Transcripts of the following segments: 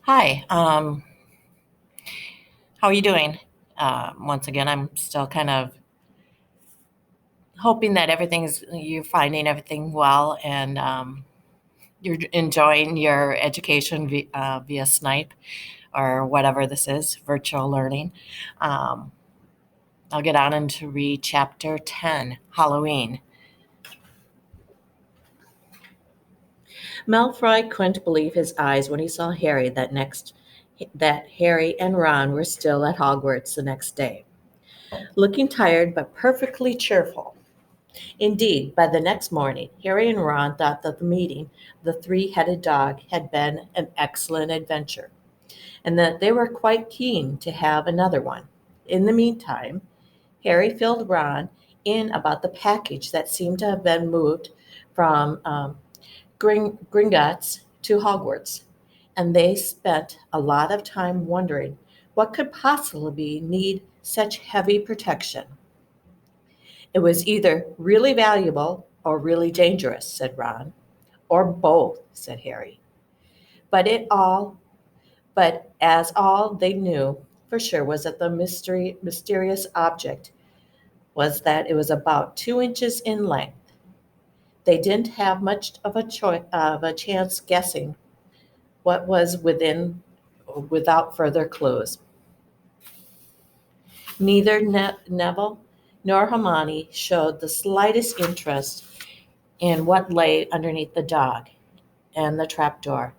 Hi, how are you doing? Once again, I'm still kind of hoping that you're finding everything well and you're enjoying your education via Snipe or whatever this is, virtual learning. Um, I'll get on and to read chapter 10, Halloween. Malfoy couldn't believe his eyes when he saw that Harry and Ron were still at Hogwarts the next day, looking tired but perfectly cheerful. Indeed, by the next morning, Harry and Ron thought that the meeting of the three-headed dog had been an excellent adventure, and that they were quite keen to have another one. In the meantime, Harry filled Ron in about the package that seemed to have been moved from Gringotts to Hogwarts, and they spent a lot of time wondering what could possibly need such heavy protection. It was either really valuable or really dangerous, said Ron. Or both, said Harry. But it all but as all they knew for sure was that the mysterious object was that it was about 2 inches in length. They didn't have much of a chance guessing what was within without further clues. Neither Neville nor Hermione showed the slightest interest in what lay underneath the dog and the trapdoor.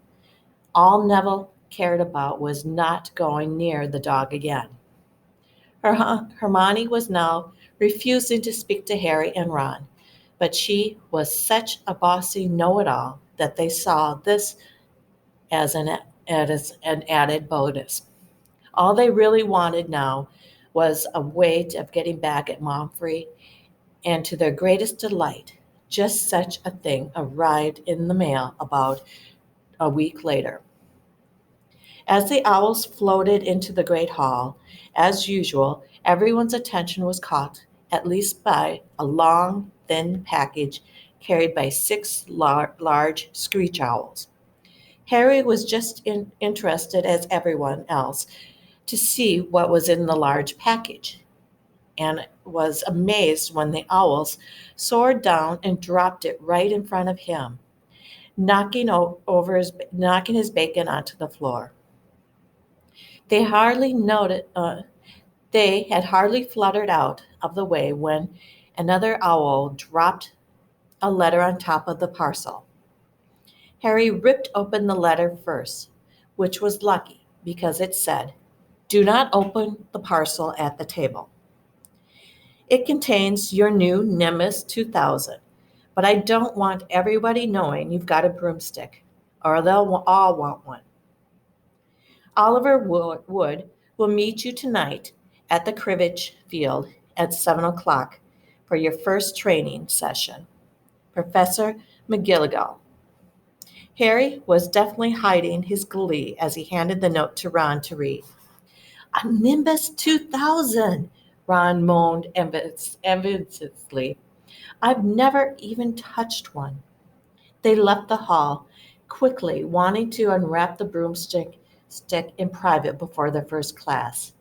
All Neville cared about was not going near the dog again. Hermione was now refusing to speak to Harry and Ron, but she was such a bossy know-it-all that they saw this as an added bonus. All they really wanted now was a way of getting back at Momfrey, and to their greatest delight, just such a thing arrived in the mail about a week later. As the owls floated into the great hall, as usual, everyone's attention was caught, at least by a long, thin package carried by six large screech owls. Harry was just interested as everyone else to see what was in the large package, and was amazed when the owls soared down and dropped it right in front of him, knocking his bacon onto the floor. They hardly noted. They had hardly fluttered out of the way when another owl dropped a letter on top of the parcel. Harry ripped open the letter first, which was lucky because it said, "Do not open the parcel at the table. It contains your new Nimbus 2000, but I don't want everybody knowing you've got a broomstick, or they'll all want one. Oliver Wood will meet you tonight at the cribbage field at 7 o'clock for your first training session. Professor McGilligal." Harry was definitely hiding his glee as he handed the note to Ron to read. "A Nimbus 2000!" Ron moaned enviously. "I've never even touched one." They left the hall quickly, wanting to unwrap the broomstick in private before their first class.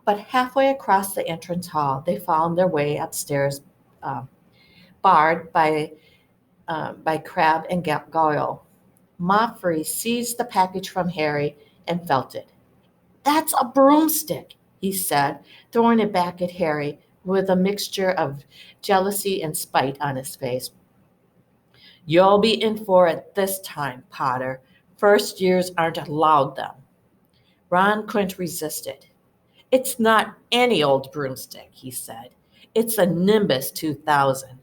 But halfway across the entrance hall, they found their way upstairs, uh, barred by Crab and Goyle. Moffrey seized the package from Harry and felt it. "That's a broomstick," he said, throwing it back at Harry with a mixture of jealousy and spite on his face. "You'll be in for it this time, Potter. First years aren't allowed them." Ron couldn't resist it. "It's not any old broomstick," he said. "It's a Nimbus 2000.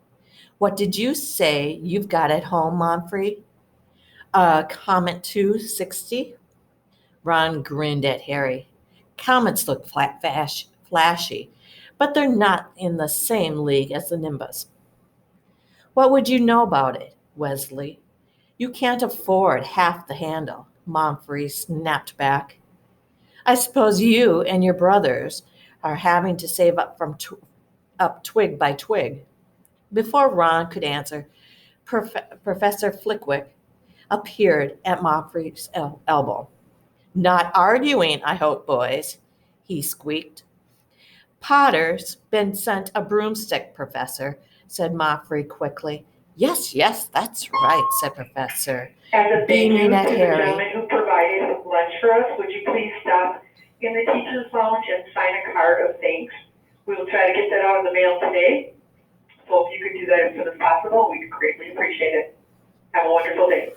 What did you say you've got at home, Momfrey? A Comet 260?" Ron grinned at Harry. "Comets look flashy, but they're not in the same league as the Nimbus." "What would you know about it, Wesley? You can't afford half the handle," Momfrey snapped back. "I suppose you and your brothers are having to save up twig by twig." Before Ron could answer, Professor Flickwick appeared at Momfrey's elbow. Not arguing, I hope, boys, he squeaked. Potter's been sent a broomstick, Professor, said Moffrey quickly. Yes, yes, that's right, said Professor, As a thank you beaming at to the Harry. gentleman who provided lunch for us, would you please stop in the teacher's lounge and sign a card of thanks? We will try to get that out in the mail today. So if you could do that as soon as possible, we would greatly appreciate it. Have a wonderful day.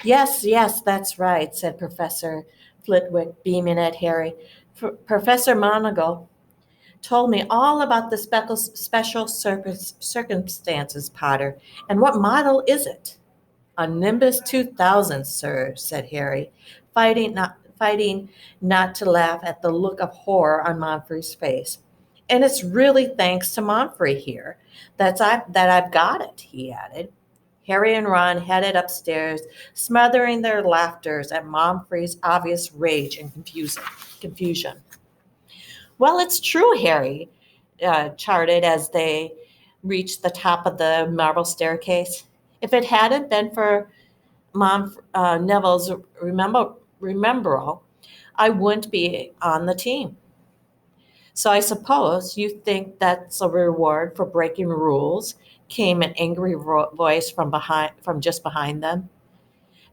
Yes, yes, that's right, said Professor Flitwick, beaming at Harry. Professor McGonagall told me all about the special circumstances, Potter. And what model is it? A Nimbus 2000, sir, said Harry, fighting not to laugh at the look of horror on Montfrey's face. And it's really thanks to Montfrey here that I've got it, he added. Harry and Ron headed upstairs, smothering their laughters at Montfrey's obvious rage and confusion. Well, it's true, Harry charted as they reached the top of the marble staircase. If it hadn't been for Neville's remembrall, I wouldn't be on the team. So I suppose you think that's a reward for breaking rules, came an angry voice from just behind them.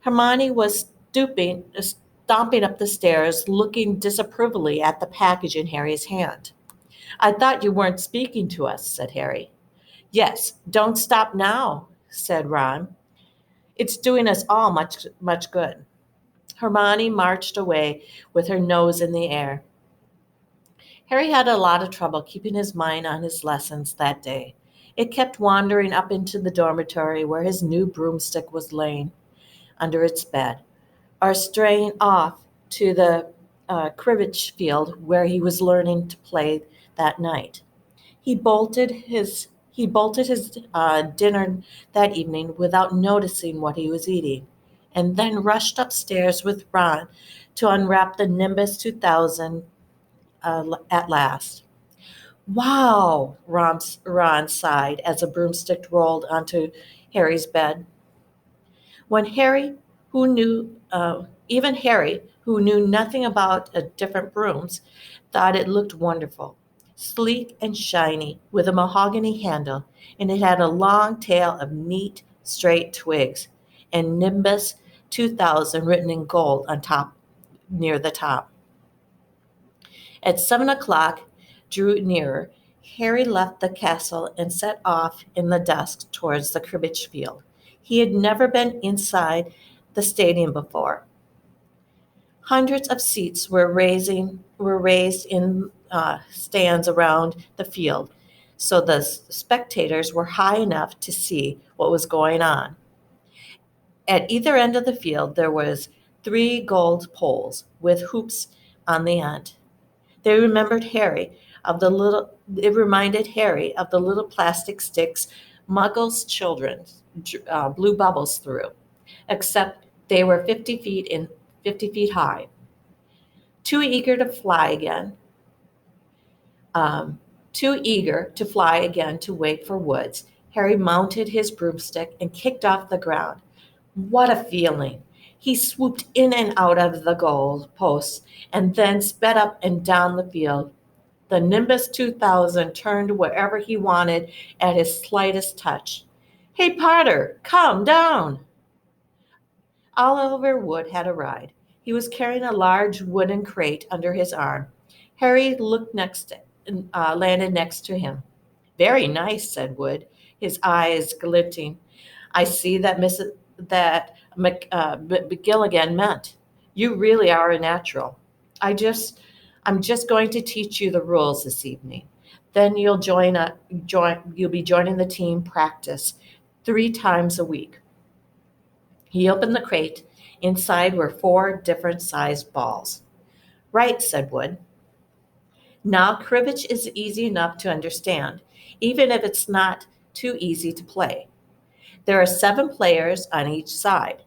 Hermione was stomping up the stairs, looking disapprovingly at the package in Harry's hand. I thought you weren't speaking to us, said Harry. Yes, don't stop now, said Ron. It's doing us all much good. Hermione marched away with her nose in the air. Harry had a lot of trouble keeping his mind on his lessons that day. It kept wandering up into the dormitory where his new broomstick was laying under its bed, or straying off to the cribbage field where he was learning to play that night. He bolted his dinner that evening without noticing what he was eating, and then rushed upstairs with Ron to unwrap the Nimbus 2000 at last. Wow, Ron sighed as a broomstick rolled onto Harry's bed. When Harry, who knew, even Harry, who knew nothing about different brooms, thought it looked wonderful, sleek and shiny, with a mahogany handle, and it had a long tail of neat, straight twigs, and Nimbus 2000 written in gold on top, near the top. At 7 o'clock drew nearer. Harry left the castle and set off in the dusk towards the cribbage field. He had never been inside the stadium before. Hundreds of seats were raised in stands around the field, so the spectators were high enough to see what was going on. At either end of the field there was 3 gold poles with hoops on the end. They remembered Harry of the little. It reminded Harry of the little plastic sticks Muggles' children blew bubbles through, except they were 50 feet high. Too eager to fly again, too eager to fly again to wait for Woods, Harry mounted his broomstick and kicked off the ground. What a feeling! He swooped in and out of the goal posts and then sped up and down the field. The Nimbus 2000 turned wherever he wanted at his slightest touch. Hey, Potter, come down! Oliver Wood had arrived. He was carrying a large wooden crate under his arm. Harry landed next to him. Very nice, said Wood, his eyes glinting. I see that McGilligan meant. You really are a natural. I'm just going to teach you the rules this evening. Then you'll be joining the team practice 3 times a week. He opened the crate. Inside were 4 different-sized balls. Right, said Wood. Now, cribbage is easy enough to understand, even if it's not too easy to play. There are 7 players on each side.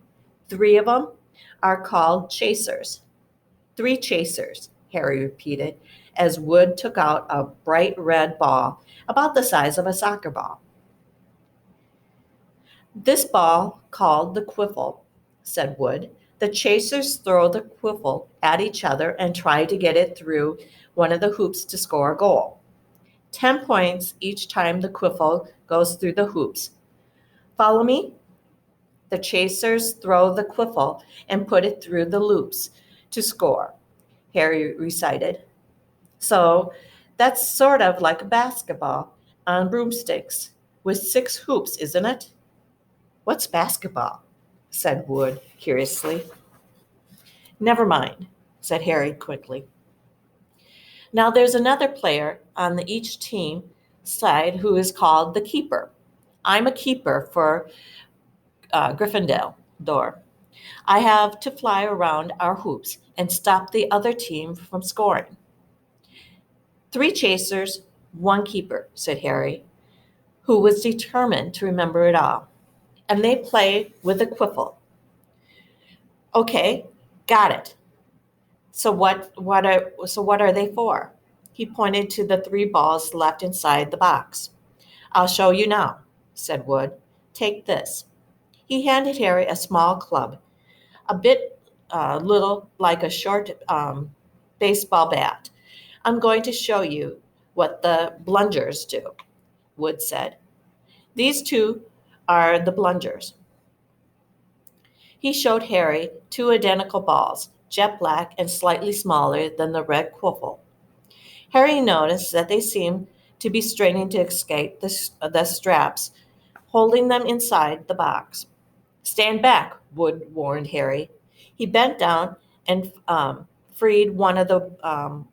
3 of them are called chasers. 3 chasers, Harry repeated, as Wood took out a bright red ball about the size of a soccer ball. This ball, called the quiffle, said Wood, The chasers throw the quiffle at each other and try to get it through one of the hoops to score a goal. 10 points each time the quiffle goes through the hoops. Follow me? The chasers throw the quiffle and put it through the loops to score, Harry recited. So that's sort of like a basketball on broomsticks with 6 hoops, isn't it? What's basketball? Said Wood curiously. Never mind, said Harry quickly. Now there's another player on each team side who is called the keeper. I'm a keeper for Gryffindor. I have to fly around our hoops and stop the other team from scoring. 3 chasers, 1 keeper, said Harry, who was determined to remember it all. And they play with a quiffle. Okay, got it. So what are they for? He pointed to the 3 balls left inside the box. I'll show you now, said Wood. Take this. He handed Harry a small club, a bit little like a short baseball bat. I'm going to show you what the blungers do, Wood said. These 2 are the blungers. He showed Harry 2 identical balls, jet black and slightly smaller than the red quiffle. Harry noticed that they seemed to be straining to escape the straps, holding them inside the box. Stand back, Wood warned Harry. He bent down and freed one of the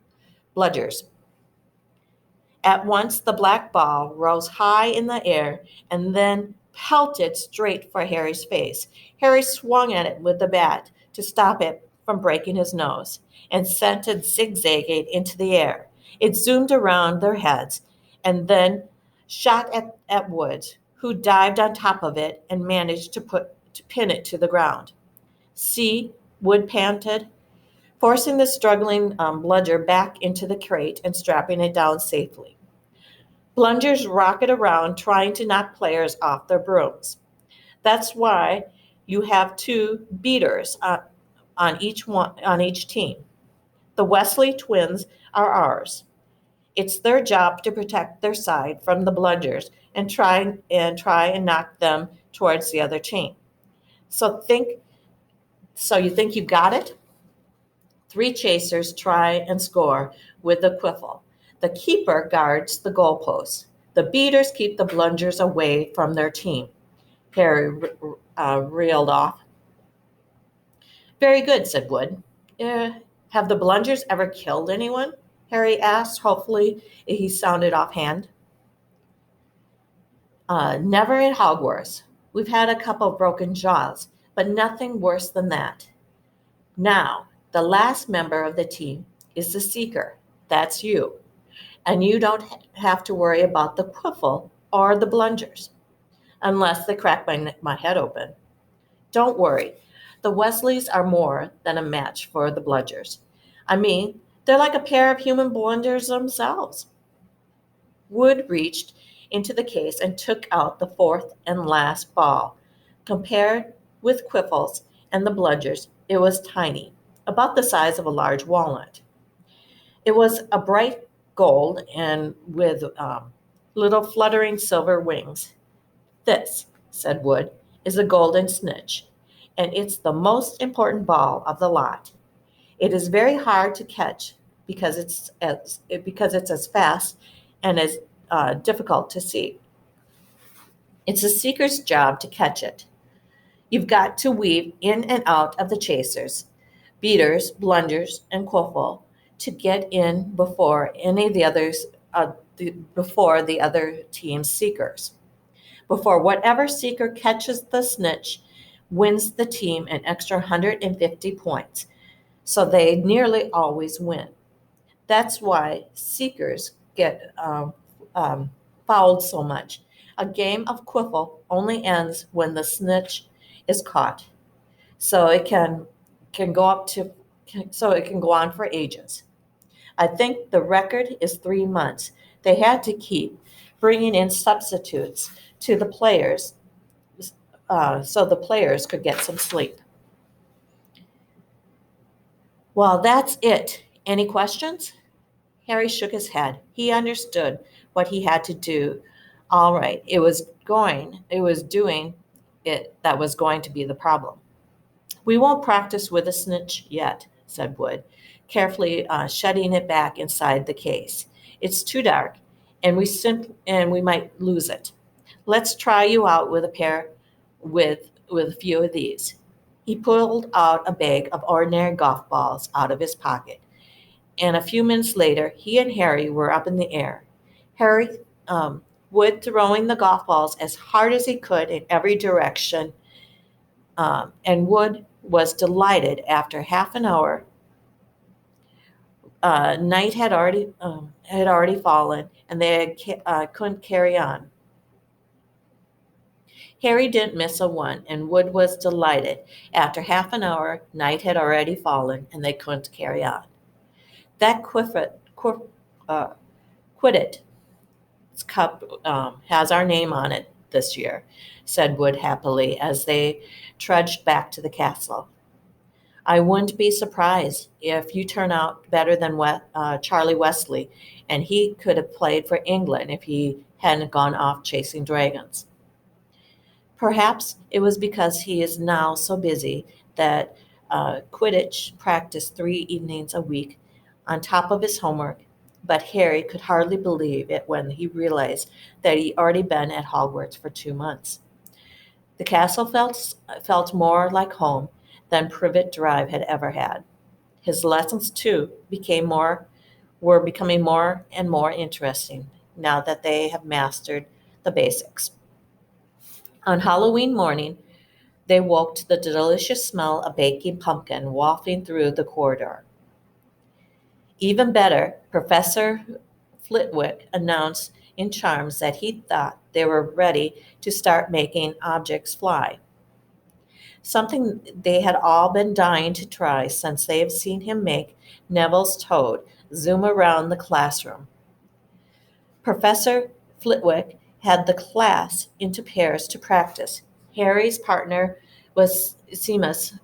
bludgers. At once, the black ball rose high in the air and then pelted straight for Harry's face. Harry swung at it with the bat to stop it from breaking his nose and sent it zigzagging into the air. It zoomed around their heads and then shot at Woods, who dived on top of it and managed to pin it to the ground. See, Wood panted, forcing the struggling bludger back into the crate and strapping it down safely. Blungers rocket around trying to knock players off their brooms. That's why you have 2 beaters on each team. The Weasley twins are ours. It's their job to protect their side from the blungers and try and knock them towards the other team. So you think you got it? 3 chasers try and score with the quiffle. The keeper guards the goalposts. The beaters keep the blungers away from their team. Harry reeled off. Very good, said Wood. Have the blungers ever killed anyone? Harry asked. Hopefully he sounded offhand. Never at Hogwarts. We've had a couple broken jaws, but nothing worse than that. Now, the last member of the team is the Seeker. That's you. And you don't have to worry about the quiffle or the blungers, unless they crack my head open. Don't worry. The Wesleys are more than a match for the bludgers. I mean, they're like a pair of human blunders themselves. Wood reached into the case and took out the 4th and last ball. Compared with quiffles and the bludgers, it was tiny, about the size of a large walnut. It was a bright gold and with little fluttering silver wings. This, said Wood, is a golden snitch, and it's the most important ball of the lot. It is very hard to catch because it's as fast and as difficult to see. It's a seeker's job to catch it. You've got to weave in and out of the chasers, beaters, blungers, and quiffle to get in before any of the others, before the other team's seekers. Before whatever seeker catches the snitch, wins the team an extra 150 points. So they nearly always win. That's why seekers get fouled so much. A game of quiffle only ends when the snitch is caught. So it can go on for ages. I think the record is 3 months. They had to keep bringing in substitutes to the players so the players could get some sleep. Well, that's it. Any questions? Harry shook his head. He understood what he had to do. All right, it was doing it that was going to be the problem. We won't practice with a snitch yet, said Wood, carefully shutting it back inside the case. It's too dark, and we might lose it. Let's try you out with a pair with a few of these. He pulled out a bag of ordinary golf balls out of his pocket, and a few minutes later, he and Harry were up in the air. Harry Wood throwing the golf balls as hard as he could in every direction, and Wood was delighted. After half an hour, night had already fallen, and couldn't carry on. Harry didn't miss a one, and Wood was delighted. After half an hour, night had already fallen, and they couldn't carry on. That uh, Quidditch Cup has our name on it this year, said Wood happily as they trudged back to the castle. I wouldn't be surprised if you turn out better than Charlie Wesley, and he could have played for England if he hadn't gone off chasing dragons. Perhaps it was because he is now so busy that Quidditch practiced 3 evenings a week on top of his homework, but Harry could hardly believe it when he realized that he'd already been at Hogwarts for 2 months. The castle felt more like home than Privet Drive had ever had. His lessons, too, were becoming more and more interesting now that they have mastered the basics. On Halloween morning, they woke to the delicious smell of baking pumpkin wafting through the corridor. Even better, Professor Flitwick announced in charms that he thought they were ready to start making objects fly, something they had all been dying to try since they had seen him make Neville's toad zoom around the classroom. Professor Flitwick had the class into pairs to practice. Harry's partner was Seamus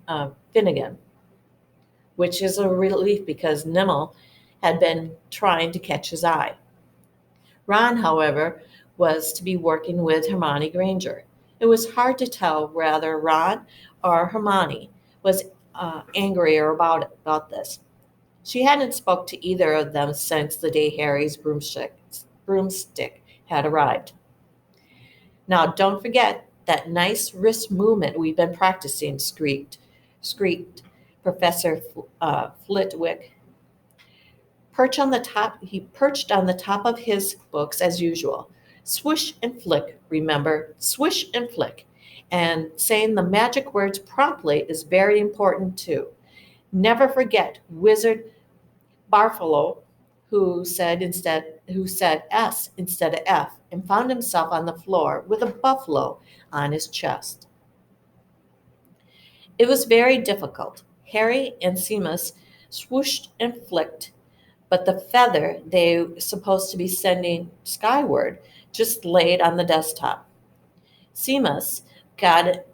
Finnegan, which is a relief because Nimble had been trying to catch his eye. Ron, however, was to be working with Hermione Granger. It was hard to tell whether Ron or Hermione was angrier about this. She hadn't spoke to either of them since the day Harry's broomstick had arrived. Now, don't forget that nice wrist movement we've been practicing, squeaked Professor Flitwick. He perched on the top of his books as usual. Swish and flick, remember, swish and flick. And saying the magic words promptly is very important too. Never forget Wizard Bartholomew, who said S instead of F, and found himself on the floor with a buffalo on his chest. It was very difficult. Harry and Seamus swooshed and flicked, but the feather they were supposed to be sending skyward just laid on the desktop. Seamus got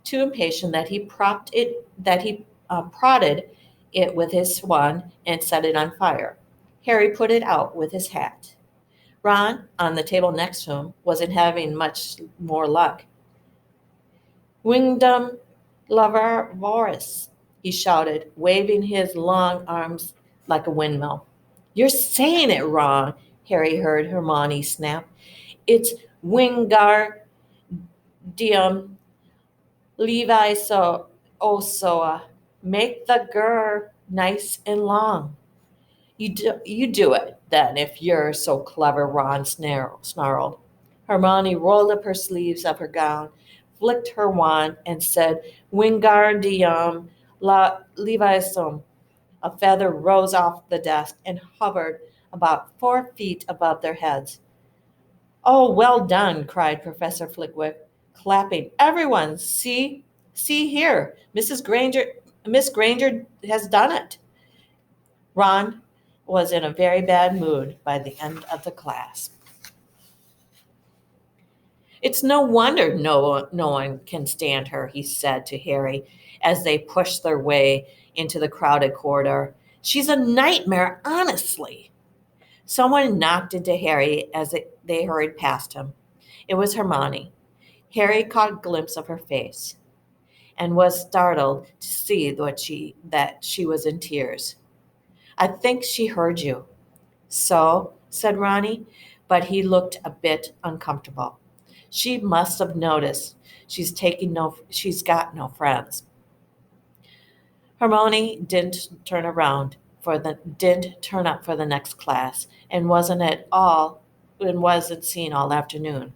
too impatient that he prodded it with his wand and set it on fire. Harry put it out with his hat. Ron, on the table next to him, wasn't having much more luck. Wingdom Lavaris, he shouted, waving his long arms like a windmill. You're saying it wrong, Harry heard Hermione snap. It's Wingardium Leviosa. Make the gur nice and long. You do it, then, if you're so clever, Ron snarled. Hermione rolled up her sleeves of her gown, flicked her wand, and said, Wingardium Leviosa. A feather rose off the desk and hovered about 4 feet above their heads. Oh, well done, cried Professor Flitwick, clapping. Everyone, see here. Miss Granger has done it. Ron was in a very bad mood by the end of the class. It's no wonder no one can stand her, he said to Harry as they pushed their way into the crowded corridor. She's a nightmare, honestly. Someone knocked into Harry as they hurried past him. It was Hermione. Harry caught a glimpse of her face and was startled to see that she was in tears. I think she heard you. So, said Ronnie, but he looked a bit uncomfortable. She must have noticed. She's got no friends. Hermione didn't turn up for the next class and wasn't seen all afternoon.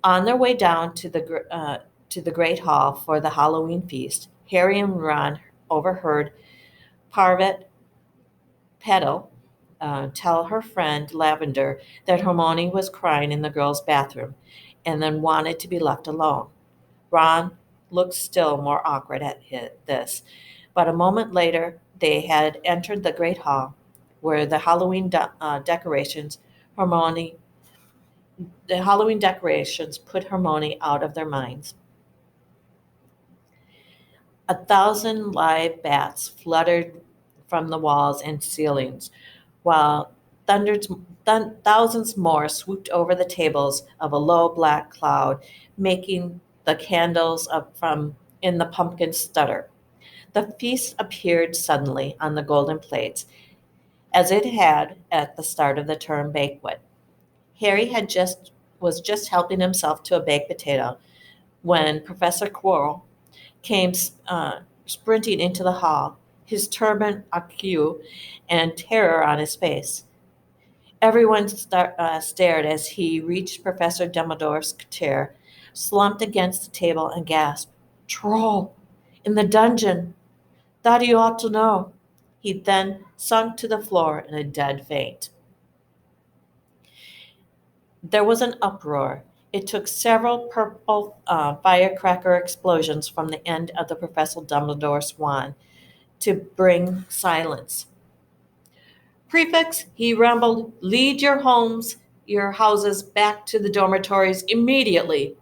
On their way down to the great hall for the Halloween feast, Harry and Ron overheard Parvati Petal tell her friend Lavender that Hermione was crying in the girls' bathroom and then wanted to be left alone. Ron looked still more awkward at this, but a moment later they had entered the great hall where Hermione, the Halloween decorations put Hermione out of their minds. 1,000 live bats fluttered from the walls and ceilings, while thunders, thousands more swooped over the tables of a low black cloud, making the candles up from in the pumpkin stutter. The feast appeared suddenly on the golden plates, as it had at the start of the term banquet. Harry was just helping himself to a baked potato when Professor Quirrell came sprinting into the hall, his turban askew and terror on his face. Everyone stared as he reached Professor Dumbledore's chair, slumped against the table, and gasped, "Troll! In the dungeon! Thought you ought to know." He then sunk to the floor in a dead faint. There was an uproar. It took several purple firecracker explosions from the end of the Professor Dumbledore's wand to bring silence. "Prefects," he rumbled, "lead your houses back to the dormitories immediately."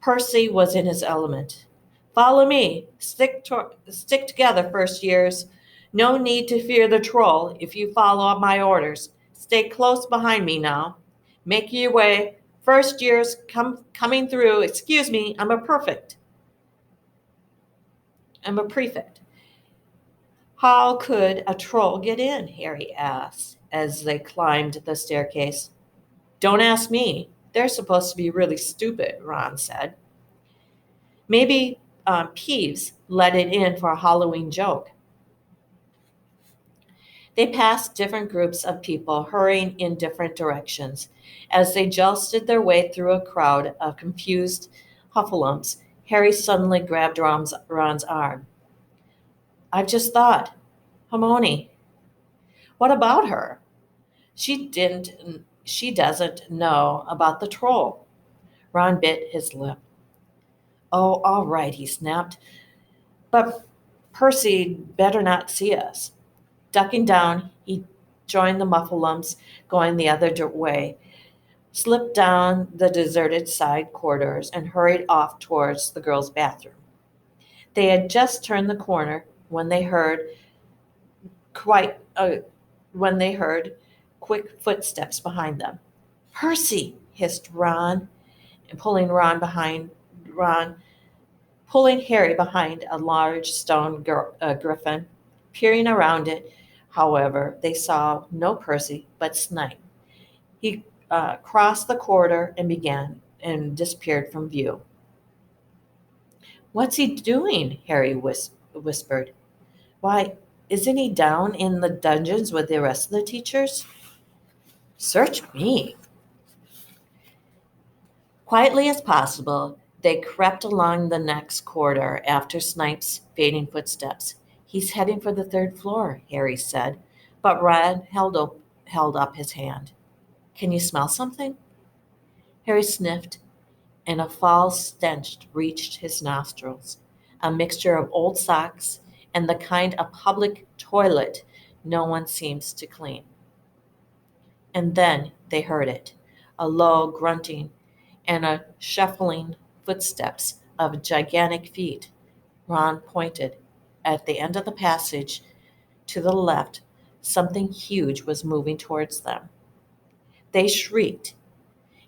Percy was in his element. "Follow me. Stick together, first years. No need to fear the troll if you follow my orders. Stay close behind me now. Make your way. First years coming through. Excuse me, I'm a prefect." "How could a troll get in?" Harry asked as they climbed the staircase. "Don't ask me. They're supposed to be really stupid," Ron said. "Maybe Peeves let it in for a Halloween joke." They passed different groups of people hurrying in different directions. As they jostled their way through a crowd of confused Huffalumps, Harry suddenly grabbed Ron's arm. "I've just thought. Hermione. What about her? She doesn't know about the troll." Ron bit his lip. "Oh, all right," he snapped. "But Percy better not see us." Ducking down, he joined the Muffalumps going the other way, slipped down the deserted side corridors, and hurried off towards the girls' bathroom. They had just turned the corner quite uh, when they heard quick footsteps behind them. "Percy!" hissed Ron, and Ron, pulling Harry behind a large stone griffin. Peering around it, however, they saw no Percy but Snipe. He crossed the corridor and disappeared from view. "What's he doing?" Harry whispered. "Why, isn't he down in the dungeons with the rest of the teachers?" "Search me." Quietly as possible, they crept along the next corridor after Snipe's fading footsteps. "He's heading for the third floor," Harry said, but Ron held up his hand. "Can you smell something?" Harry sniffed, and a foul stench reached his nostrils, a mixture of old socks and the kind of public toilet no one seems to clean. And then they heard it, a low grunting and a shuffling footsteps of gigantic feet. Ron pointed. At the end of the passage, to the left, something huge was moving towards them. They shrieked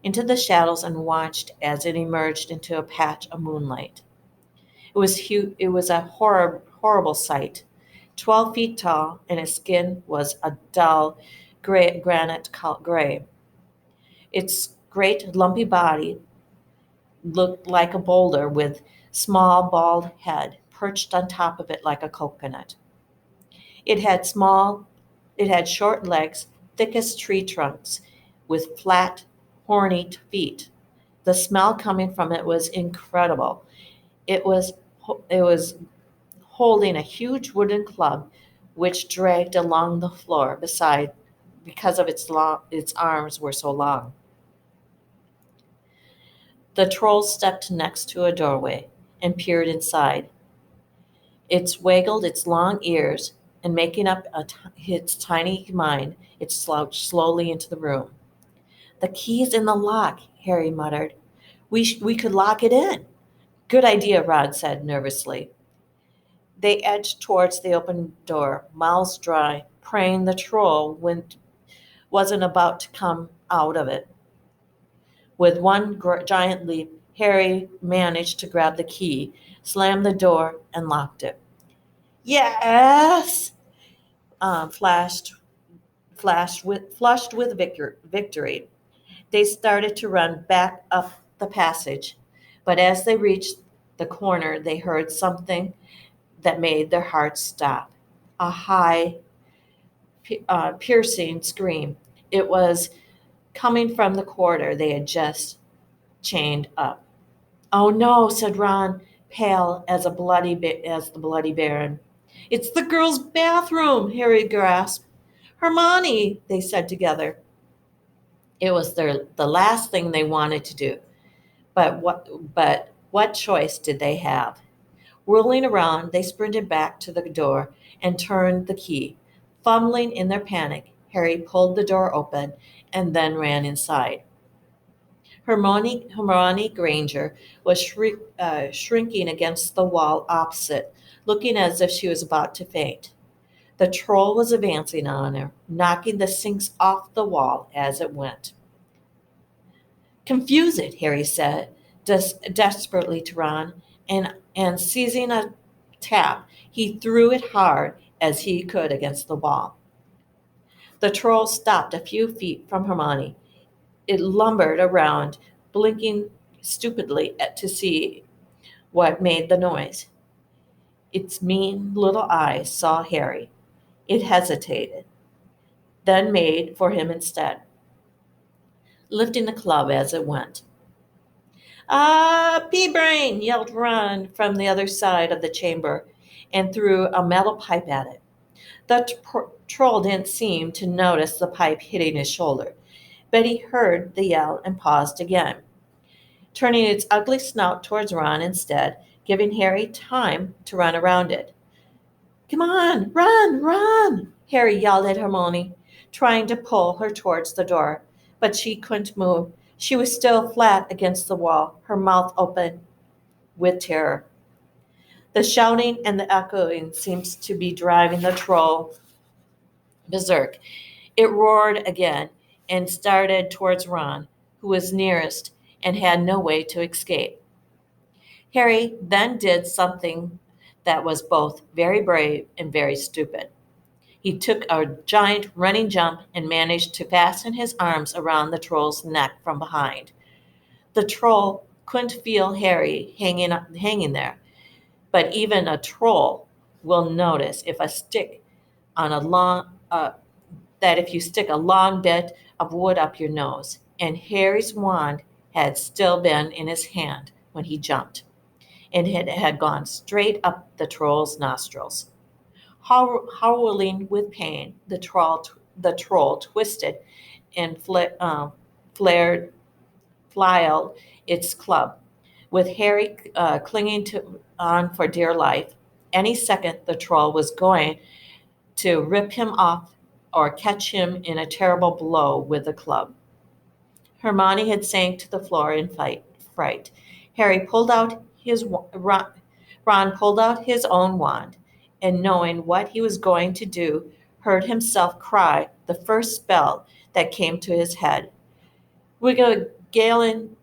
into the shadows and watched as it emerged into a patch of moonlight. It was a horrible sight. 12 feet tall, and its skin was a dull gray. Its great lumpy body looked like a boulder with small bald head perched on top of it like a coconut. It had small it had short legs, thick as tree trunks, with flat, horny feet. The smell coming from it was incredible. It was holding a huge wooden club which dragged along the floor beside because of its arms were so long. The troll stepped next to a doorway and peered inside. It waggled its long ears, and making up its tiny mind, it slouched slowly into the room. The key's in the lock, Harry muttered. We could lock it in. Good idea, Rod said nervously. They edged towards the open door, mouths dry, praying the troll wasn't about to come out of it. With one giant leap, Harry managed to grab the key, slammed the door, and locked it. Yes! um, flashed, flushed with victory. They started to run back up the passage, but as they reached the corner, they heard something that made their hearts stop. A high, piercing scream. It was coming from the corridor they had just chained up. "Oh no," said Ron, pale as the bloody Baron. "It's the girls' bathroom," Harry gasped. "Hermione," they said together. It was the last thing they wanted to do. But what choice did they have? Whirling around, they sprinted back to the door and turned the key. Fumbling in their panic, Harry pulled the door open and then ran inside. Hermione Granger was shrinking against the wall opposite, looking as if she was about to faint. The troll was advancing on her, knocking the sinks off the wall as it went. "Confuse it," Harry said desperately to Ron, and seizing a tap, he threw it hard as he could against the wall. The troll stopped a few feet from Hermione. It lumbered around, blinking stupidly to see what made the noise. Its mean little eyes saw Harry. It hesitated, then made for him instead, lifting the club as it went. "Ah, pea-brain!" yelled Ron from the other side of the chamber and threw a metal pipe at it. The troll didn't seem to notice the pipe hitting his shoulder, but he heard the yell and paused again, turning its ugly snout towards Ron instead, giving Harry time to run around it. "Come on, run, run!" Harry yelled at Hermione, trying to pull her towards the door, but she couldn't move. She was still flat against the wall, her mouth open with terror. The shouting and the echoing seemed to be driving the troll berserk. It roared again and started towards Ron, who was nearest and had no way to escape. Harry then did something that was both very brave and very stupid. He took a giant running jump and managed to fasten his arms around the troll's neck from behind. The troll couldn't feel Harry hanging there, but even a troll will notice if a stick on a long that if you stick a long bit of wood up your nose, and Harry's wand had still been in his hand when he jumped, and it had gone straight up the troll's nostrils. Howling with pain, the troll twisted and flared, flailed its club, with Harry clinging on for dear life. Any second, the troll was going to rip him off or catch him in a terrible blow with the club. Hermione had sank to the floor in fright. Harry pulled out his Ron pulled out his own wand, and knowing what he was going to do, heard himself cry the first spell that came to his head. Galen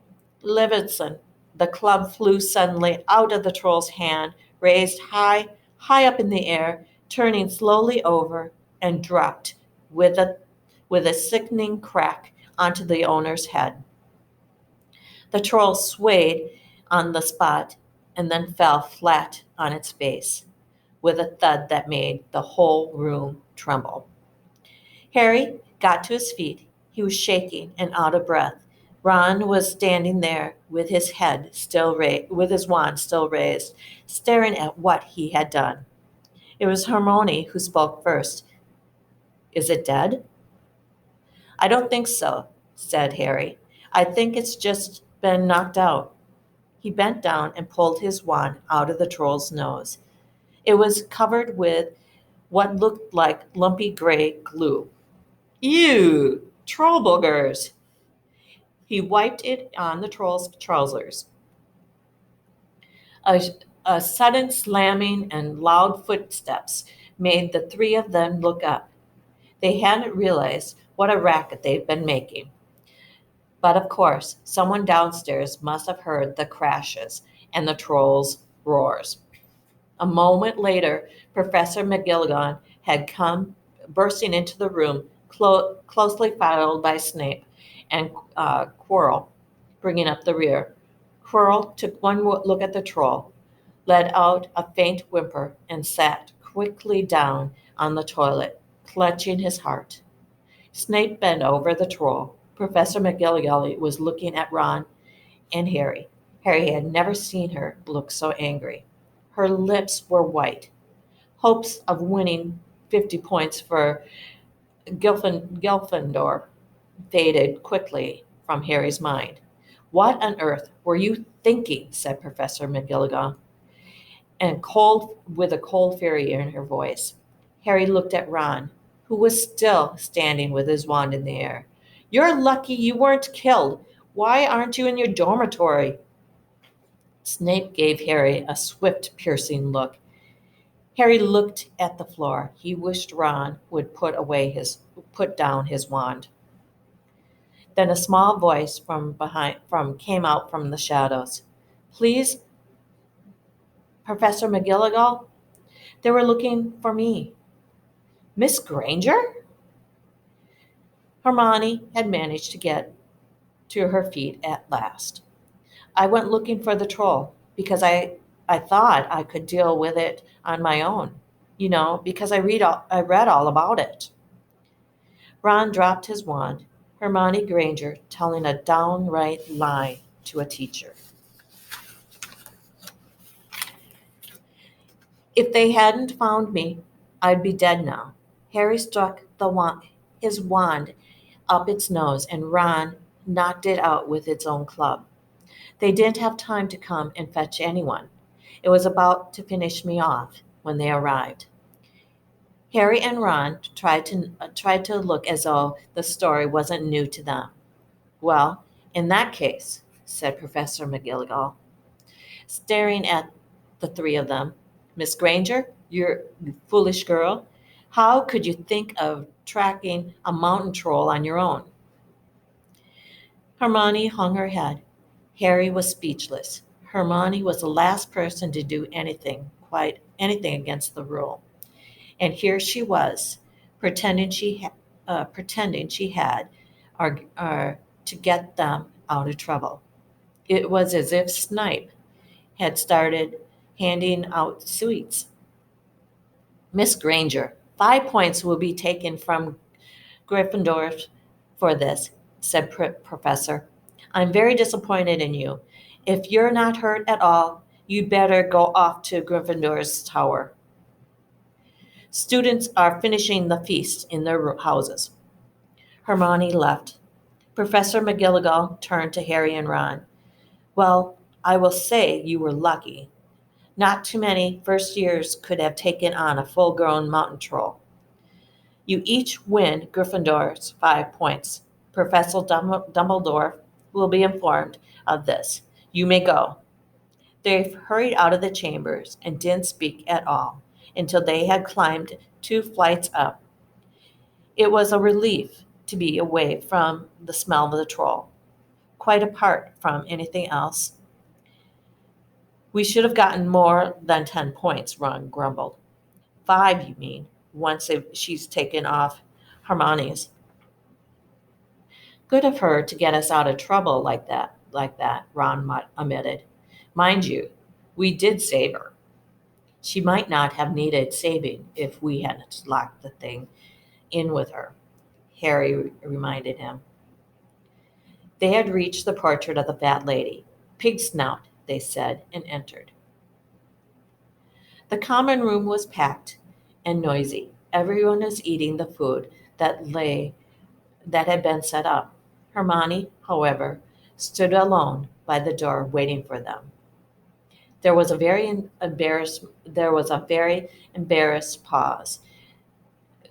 Levinson. The club flew suddenly out of the troll's hand, raised high, high up in the air, turning slowly over, and dropped with a sickening crack onto the owner's head. The troll swayed on the spot and then fell flat on its face with a thud that made the whole room tremble. Harry got to his feet. He was shaking and out of breath. Ron was standing there with his with his wand still raised, staring at what he had done. It was Hermione who spoke first. "Is it dead?" "I don't think so," said Harry. "I think it's just been knocked out." He bent down and pulled his wand out of the troll's nose. It was covered with what looked like lumpy gray glue. "Ew, troll boogers!" He wiped it on the troll's trousers. A, a sudden slamming and loud footsteps made the three of them look up. They hadn't realized what a racket they'd been making. But of course, someone downstairs must have heard the crashes and the troll's roars. A moment later, Professor McGilligan had come bursting into the room, closely followed by Snape and Quirrell, bringing up the rear. Quirrell took one look at the troll, let out a faint whimper, and sat quickly down on the toilet, clutching his heart. Snape bent over the troll. Professor McGilligan was looking at Ron and Harry. Harry had never seen her look so angry. Her lips were white. Hopes of winning 50 points for Gryffindor faded quickly from Harry's mind. "What on earth were you thinking?" said Professor McGilligan, with a cold fury in her voice. Harry looked at Ron, who was still standing with his wand in the air. "You're lucky you weren't killed. Why aren't you in your dormitory?" Snape gave Harry a swift, piercing look. Harry looked at the floor. He wished Ron would put down his wand. Then a small voice came out from the shadows. "Please, Professor McGilligan, they were looking for me." "Miss Granger?" Hermione had managed to get to her feet at last. "I went looking for the troll because I thought I could deal with it on my own. Because I read all about it." Ron dropped his wand. Hermione Granger telling a downright lie to a teacher. "If they hadn't found me, I'd be dead now." Harry struck his wand up its nose, and Ron knocked it out with its own club. "They didn't have time to come and fetch anyone. It was about to finish me off when they arrived." Harry and Ron tried to look as though the story wasn't new to them. "Well, in that case," said Professor McGilligan, staring at the three of them, "Miss Granger, you foolish girl, how could you think of tracking a mountain troll on your own?" Hermione hung her head. Harry was speechless. Hermione was the last person to do quite anything against the rule. And here she was, pretending she had, to get them out of trouble. It was as if Snape had started handing out sweets. "Miss Granger, 5 points will be taken from Gryffindor for this," said Professor. "I'm very disappointed in you. If you're not hurt at all, you'd better go off to Gryffindor's tower. Students are finishing the feast in their houses." Hermione left. Professor McGilligan turned to Harry and Ron. "Well, I will say you were lucky. Not too many first years could have taken on a full-grown mountain troll. You each win Gryffindor's 5 points. Professor Dumbledore will be informed of this. You may go." They hurried out of the chambers and didn't speak at all until they had climbed 2 flights up. It was a relief to be away from the smell of the troll, quite apart from anything else. "We should have gotten more than 10 points," Ron grumbled. "5, you mean, once she's taken off Hermione's." "Good of her to get us out of trouble like that," Ron admitted. "Mind you, we did save her. She might not have needed saving if we hadn't locked the thing in with her," Harry reminded him. They had reached the portrait of the fat lady. "Pig snout," they said, and entered. The common room was packed and noisy. Everyone was eating the food that had been set up. Hermione, however, stood alone by the door waiting for them. There was a very embarrassed pause.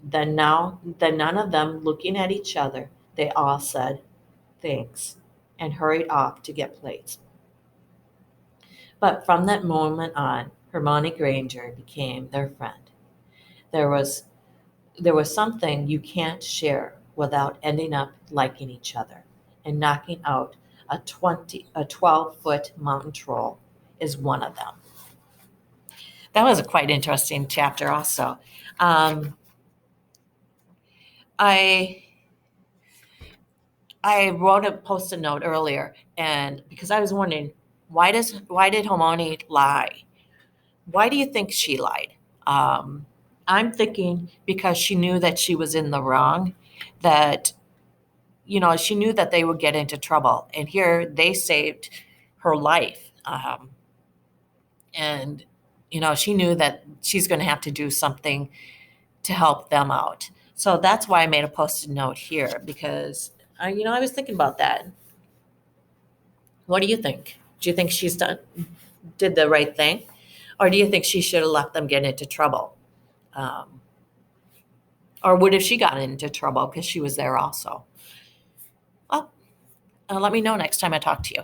Then none of them looking at each other, they all said, "Thanks," and hurried off to get plates. But from that moment on, Hermione Granger became their friend. There was something you can't share without ending up liking each other, and knocking out a 12-foot mountain troll is one of them. That was a quite interesting chapter also. I wrote a post-it note earlier, and because I was wondering, why did Hermione lie? Why do you think she lied? I'm thinking because she knew that she was in the wrong, that she knew that they would get into trouble, and here they saved her life, and she knew that she's going to have to do something to help them out. So that's why I made a post-it note here, because I was thinking about that. What do you think? Do you think did the right thing, or do you think she should have let them get into trouble? Or what if she got into trouble because she was there also? Well, let me know next time I talk to you.